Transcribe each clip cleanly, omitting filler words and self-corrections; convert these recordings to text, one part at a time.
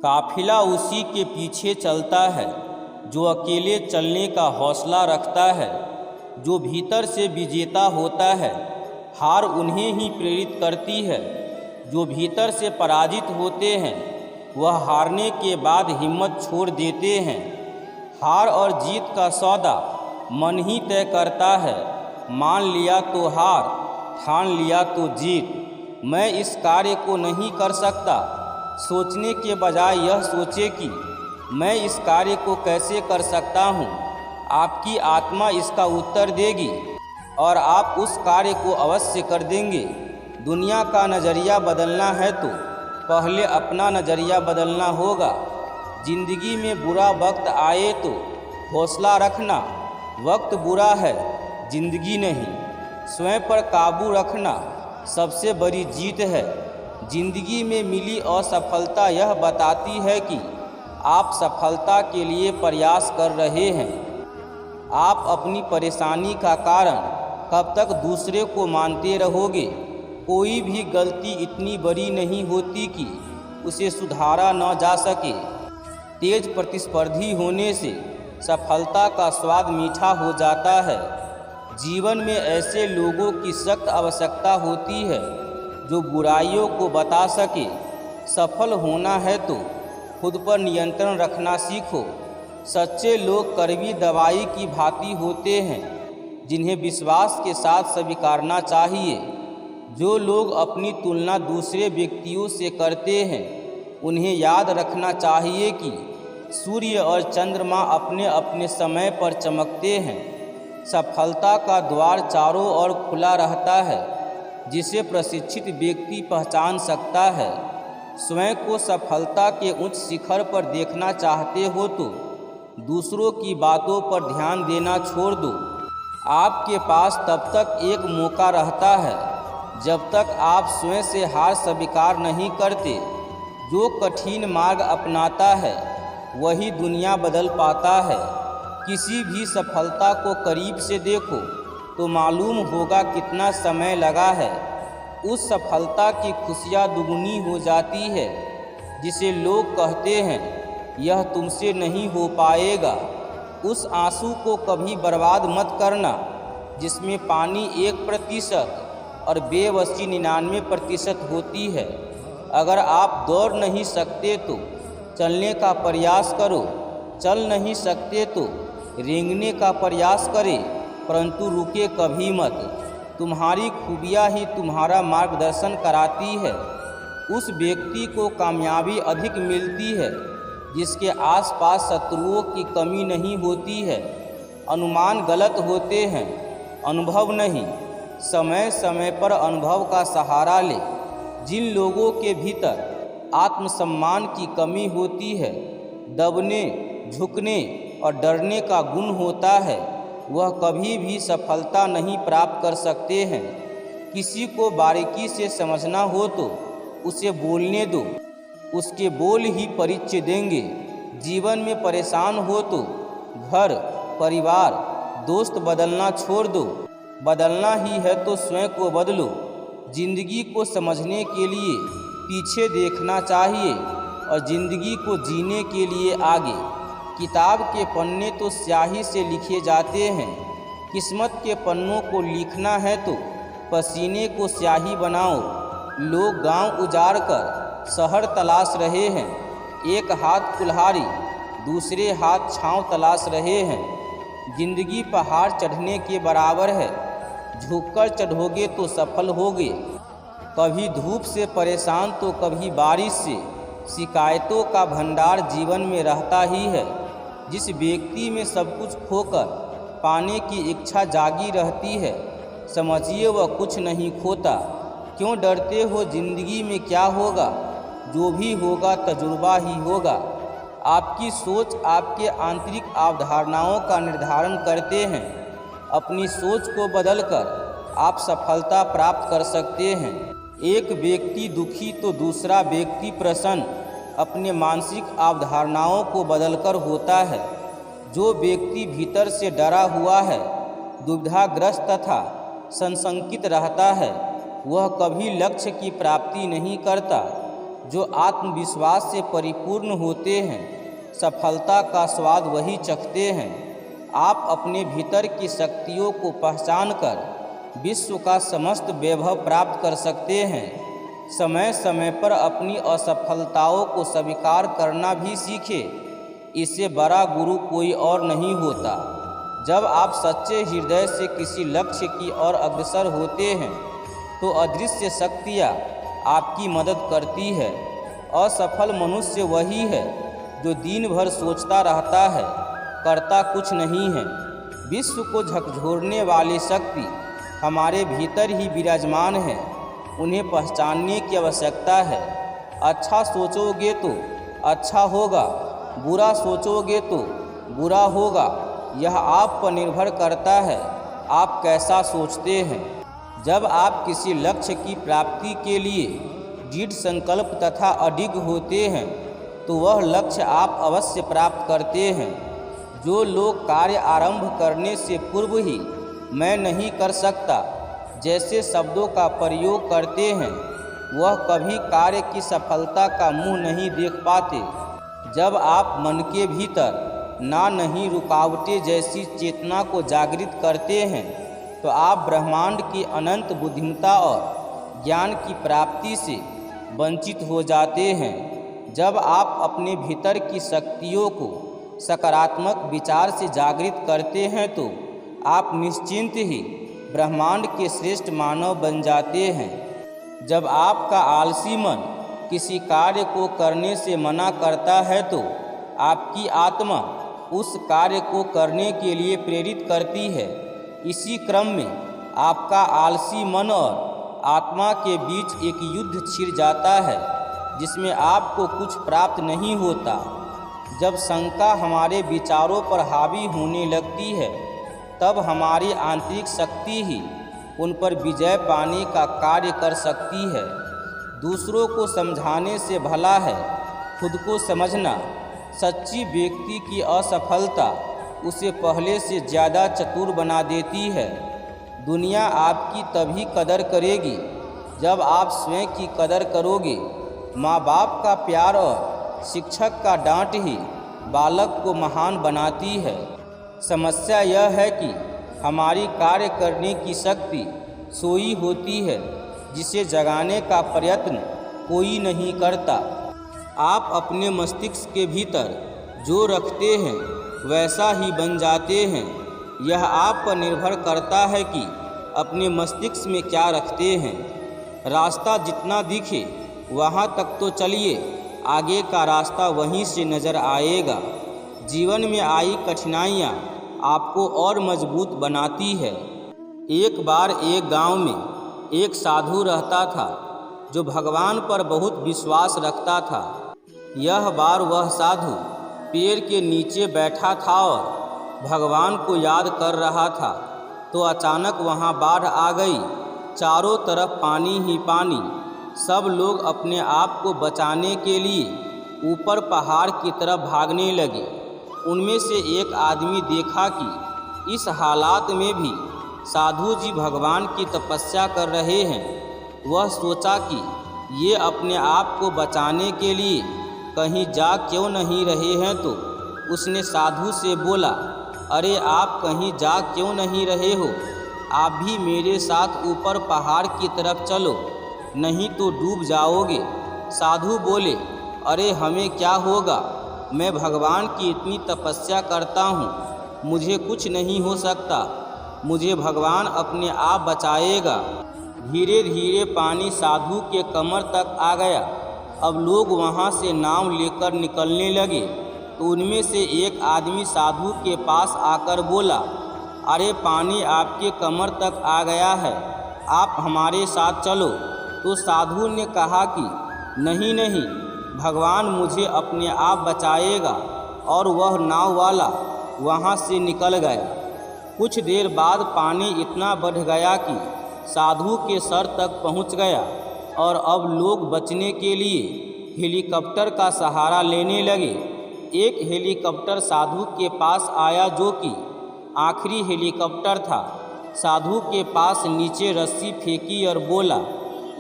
काफिला उसी के पीछे चलता है जो अकेले चलने का हौसला रखता है। जो भीतर से विजेता होता है, हार उन्हें ही प्रेरित करती है। जो भीतर से पराजित होते हैं, वह हारने के बाद हिम्मत छोड़ देते हैं। हार और जीत का सौदा मन ही तय करता है। मान लिया तो हार, ठान लिया तो जीत। मैं इस कार्य को नहीं कर सकता, सोचने के बजाय यह सोचे कि मैं इस कार्य को कैसे कर सकता हूँ। आपकी आत्मा इसका उत्तर देगी और आप उस कार्य को अवश्य कर देंगे। दुनिया का नज़रिया बदलना है तो पहले अपना नज़रिया बदलना होगा। जिंदगी में बुरा वक्त आए तो हौसला रखना। वक्त बुरा है, जिंदगी नहीं। स्वयं पर काबू रखना सबसे बड़ी जीत है। जिंदगी में मिली असफलता यह बताती है कि आप सफलता के लिए प्रयास कर रहे हैं। आप अपनी परेशानी का कारण कब तक दूसरे को मानते रहोगे? कोई भी गलती इतनी बड़ी नहीं होती कि उसे सुधारा न जा सके। तेज प्रतिस्पर्धी होने से सफलता का स्वाद मीठा हो जाता है। जीवन में ऐसे लोगों की सख्त आवश्यकता होती है जो बुराइयों को बता सके। सफल होना है तो खुद पर नियंत्रण रखना सीखो। सच्चे लोग कड़वी दवाई की भांति होते हैं जिन्हें विश्वास के साथ स्वीकारना चाहिए। जो लोग अपनी तुलना दूसरे व्यक्तियों से करते हैं, उन्हें याद रखना चाहिए कि सूर्य और चंद्रमा अपने अपने समय पर चमकते हैं। सफलता का द्वार चारों ओर खुला रहता है, जिसे प्रशिक्षित व्यक्ति पहचान सकता है। स्वयं को सफलता के उच्च शिखर पर देखना चाहते हो तो दूसरों की बातों पर ध्यान देना छोड़ दो। आपके पास तब तक एक मौका रहता है जब तक आप स्वयं से हार स्वीकार नहीं करते। जो कठिन मार्ग अपनाता है वही दुनिया बदल पाता है। किसी भी सफलता को करीब से देखो तो मालूम होगा कितना समय लगा है। उस सफलता की खुशियाँ दुगुनी हो जाती है जिसे लोग कहते हैं यह तुमसे नहीं हो पाएगा। उस आंसू को कभी बर्बाद मत करना जिसमें पानी 1% और बेबसी 99% होती है। अगर आप दौड़ नहीं सकते तो चलने का प्रयास करो। चल नहीं सकते तो रेंगने का प्रयास करें, परंतु रुके कभी मत। तुम्हारी खूबियाँ ही तुम्हारा मार्गदर्शन कराती है। उस व्यक्ति को कामयाबी अधिक मिलती है जिसके आसपास शत्रुओं की कमी नहीं होती है। अनुमान गलत होते हैं, अनुभव नहीं। समय समय पर अनुभव का सहारा ले। जिन लोगों के भीतर आत्मसम्मान की कमी होती है, दबने, झुकने और डरने का गुण होता है, वह कभी भी सफलता नहीं प्राप्त कर सकते हैं। किसी को बारीकी से समझना हो तो उसे बोलने दो, उसके बोल ही परिचय देंगे। जीवन में परेशान हो तो घर, परिवार, दोस्त बदलना छोड़ दो। बदलना ही है तो स्वयं को बदलो। जिंदगी को समझने के लिए पीछे देखना चाहिए और जिंदगी को जीने के लिए आगे। किताब के पन्ने तो स्याही से लिखे जाते हैं, किस्मत के पन्नों को लिखना है तो पसीने को स्याही बनाओ। लोग गांव उजाड़ कर शहर तलाश रहे हैं। एक हाथ कुल्हाड़ी, दूसरे हाथ छांव तलाश रहे हैं। जिंदगी पहाड़ चढ़ने के बराबर है, झुककर चढ़ोगे तो सफल होगे। कभी धूप से परेशान तो कभी बारिश से। शिकायतों का भंडार जीवन में रहता ही है। जिस व्यक्ति में सब कुछ खोकर पाने की इच्छा जागी रहती है, समझिए वह कुछ नहीं खोता। क्यों डरते हो? जिंदगी में क्या होगा? जो भी होगा तजुर्बा ही होगा। आपकी सोच आपके आंतरिक अवधारणाओं का निर्धारण करते हैं। अपनी सोच को बदलकर आप सफलता प्राप्त कर सकते हैं। एक व्यक्ति दुखी तो दूसरा व्यक्ति प्रसन्न अपने मानसिक अवधारणाओं को बदलकर होता है। जो व्यक्ति भीतर से डरा हुआ है, दुविधाग्रस्त तथा संशंकित रहता है, वह कभी लक्ष्य की प्राप्ति नहीं करता। जो आत्मविश्वास से परिपूर्ण होते हैं सफलता का स्वाद वही चखते हैं। आप अपने भीतर की शक्तियों को पहचान कर विश्व का समस्त वैभव प्राप्त कर सकते हैं। समय समय पर अपनी असफलताओं को स्वीकार करना भी सीखें। इससे बड़ा गुरु कोई और नहीं होता। जब आप सच्चे हृदय से किसी लक्ष्य की ओर अग्रसर होते हैं तो अदृश्य शक्तियाँ आपकी मदद करती है। असफल मनुष्य वही है जो दिन भर सोचता रहता है, करता कुछ नहीं है। विश्व को झकझोरने वाली शक्ति हमारे भीतर ही विराजमान है। उन्हें पहचानने की आवश्यकता है। अच्छा सोचोगे तो अच्छा होगा, बुरा सोचोगे तो बुरा होगा। यह आप पर निर्भर करता है आप कैसा सोचते हैं। जब आप किसी लक्ष्य की प्राप्ति के लिए दृढ़ संकल्प तथा अडिग होते हैं तो वह लक्ष्य आप अवश्य प्राप्त करते हैं। जो लोग कार्य आरंभ करने से पूर्व ही मैं नहीं कर सकता जैसे शब्दों का प्रयोग करते हैं वह कभी कार्य की सफलता का मुंह नहीं देख पाते। जब आप मन के भीतर ना नहीं रुकावटें जैसी चेतना को जागृत करते हैं तो आप ब्रह्मांड की अनंत बुद्धिमत्ता और ज्ञान की प्राप्ति से वंचित हो जाते हैं। जब आप अपने भीतर की शक्तियों को सकारात्मक विचार से जागृत करते हैं तो आप निश्चिंत ही ब्रह्मांड के श्रेष्ठ मानव बन जाते हैं। जब आपका आलसी मन किसी कार्य को करने से मना करता है तो आपकी आत्मा उस कार्य को करने के लिए प्रेरित करती है। इसी क्रम में आपका आलसी मन और आत्मा के बीच एक युद्ध छिड़ जाता है जिसमें आपको कुछ प्राप्त नहीं होता। जब शंका हमारे विचारों पर हावी होने लगती है तब हमारी आंतरिक शक्ति ही उन पर विजय पाने का कार्य कर सकती है। दूसरों को समझाने से भला है खुद को समझना। सच्ची व्यक्ति की असफलता उसे पहले से ज़्यादा चतुर बना देती है। दुनिया आपकी तभी कदर करेगी जब आप स्वयं की कदर करोगे। माँ बाप का प्यार और शिक्षक का डांट ही बालक को महान बनाती है। समस्या यह है कि हमारी कार्य करने की शक्ति सोई होती है जिसे जगाने का प्रयत्न कोई नहीं करता। आप अपने मस्तिष्क के भीतर जो रखते हैं वैसा ही बन जाते हैं। यह आप पर निर्भर करता है कि अपने मस्तिष्क में क्या रखते हैं। रास्ता जितना दिखे वहाँ तक तो चलिए, आगे का रास्ता वहीं से नज़र आएगा। जीवन में आई कठिनाइयाँ आपको और मजबूत बनाती है। एक बार एक गांव में एक साधु रहता था जो भगवान पर बहुत विश्वास रखता था। यह बार वह साधु पेड़ के नीचे बैठा था और भगवान को याद कर रहा था तो अचानक वहाँ बाढ़ आ गई। चारों तरफ पानी ही पानी। सब लोग अपने आप को बचाने के लिए ऊपर पहाड़ की तरफ भागने लगे। उनमें से एक आदमी देखा कि इस हालात में भी साधु जी भगवान की तपस्या कर रहे हैं। वह सोचा कि ये अपने आप को बचाने के लिए कहीं जा क्यों नहीं रहे हैं तो उसने साधु से बोला, अरे आप कहीं जा क्यों नहीं रहे हो? आप भी मेरे साथ ऊपर पहाड़ की तरफ चलो, नहीं तो डूब जाओगे। साधु बोले, अरे हमें क्या होगा, मैं भगवान की इतनी तपस्या करता हूँ, मुझे कुछ नहीं हो सकता, मुझे भगवान अपने आप बचाएगा। धीरे धीरे पानी साधु के कमर तक आ गया। अब लोग वहाँ से नाव लेकर निकलने लगे तो उनमें से एक आदमी साधु के पास आकर बोला, अरे पानी आपके कमर तक आ गया है, आप हमारे साथ चलो। तो साधु ने कहा कि नहीं नहीं, भगवान मुझे अपने आप बचाएगा। और वह नाव वाला वहाँ से निकल गया। कुछ देर बाद पानी इतना बढ़ गया कि साधु के सर तक पहुँच गया और अब लोग बचने के लिए हेलीकॉप्टर का सहारा लेने लगे। एक हेलीकॉप्टर साधु के पास आया जो कि आखिरी हेलीकॉप्टर था। साधु के पास नीचे रस्सी फेंकी और बोला,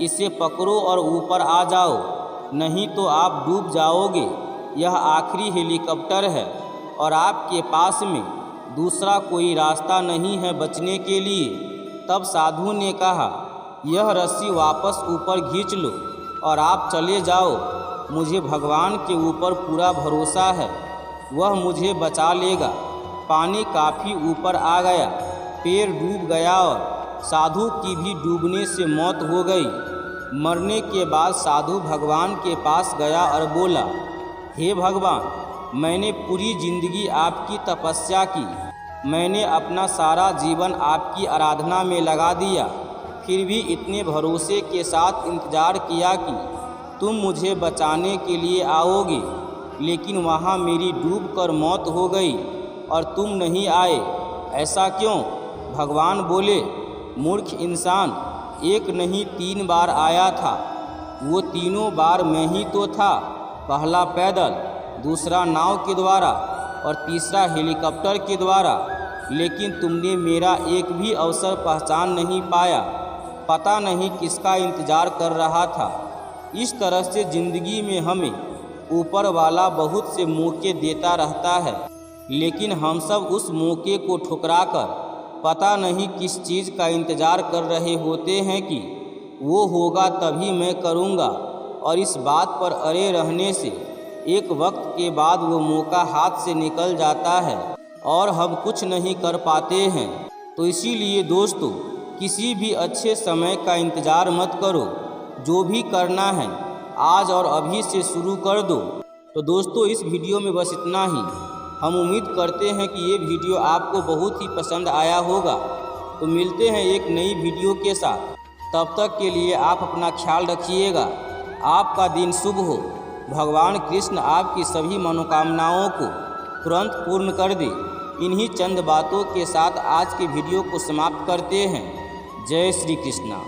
इसे पकड़ो और ऊपर आ जाओ। नहीं तो आप डूब जाओगे। यह आखिरी हेलीकॉप्टर है और आपके पास में दूसरा कोई रास्ता नहीं है बचने के लिए। तब साधु ने कहा, यह रस्सी वापस ऊपर खींच लो और आप चले जाओ। मुझे भगवान के ऊपर पूरा भरोसा है, वह मुझे बचा लेगा। पानी काफ़ी ऊपर आ गया, पैर डूब गया और साधु की भी डूबने से मौत हो गई। मरने के बाद साधु भगवान के पास गया और बोला, हे भगवान, मैंने पूरी जिंदगी आपकी तपस्या की, मैंने अपना सारा जीवन आपकी आराधना में लगा दिया, फिर भी इतने भरोसे के साथ इंतज़ार किया कि तुम मुझे बचाने के लिए आओगे, लेकिन वहाँ मेरी डूबकर मौत हो गई और तुम नहीं आए, ऐसा क्यों? भगवान बोले, मूर्ख इंसान, एक नहीं 3 बार आया था। वो तीनों बार मैं ही तो था। पहला पैदल, दूसरा नाव के द्वारा और तीसरा हेलीकॉप्टर के द्वारा, लेकिन तुमने मेरा एक भी अवसर पहचान नहीं पाया। पता नहीं किसका इंतज़ार कर रहा था। इस तरह से ज़िंदगी में हमें ऊपर वाला बहुत से मौके देता रहता है, लेकिन हम सब उस मौके को ठुकराकर पता नहीं किस चीज़ का इंतज़ार कर रहे होते हैं कि वो होगा तभी मैं करूँगा, और इस बात पर अड़े रहने से एक वक्त के बाद वो मौका हाथ से निकल जाता है और हम कुछ नहीं कर पाते हैं। तो इसीलिए दोस्तों, किसी भी अच्छे समय का इंतज़ार मत करो, जो भी करना है आज और अभी से शुरू कर दो। तो दोस्तों, इस वीडियो में बस इतना ही। हम उम्मीद करते हैं कि ये वीडियो आपको बहुत ही पसंद आया होगा। तो मिलते हैं एक नई वीडियो के साथ। तब तक के लिए आप अपना ख्याल रखिएगा। आपका दिन शुभ हो। भगवान कृष्ण आपकी सभी मनोकामनाओं को तुरंत पूर्ण कर दे। इन्हीं चंद बातों के साथ आज के वीडियो को समाप्त करते हैं। जय श्री कृष्णा।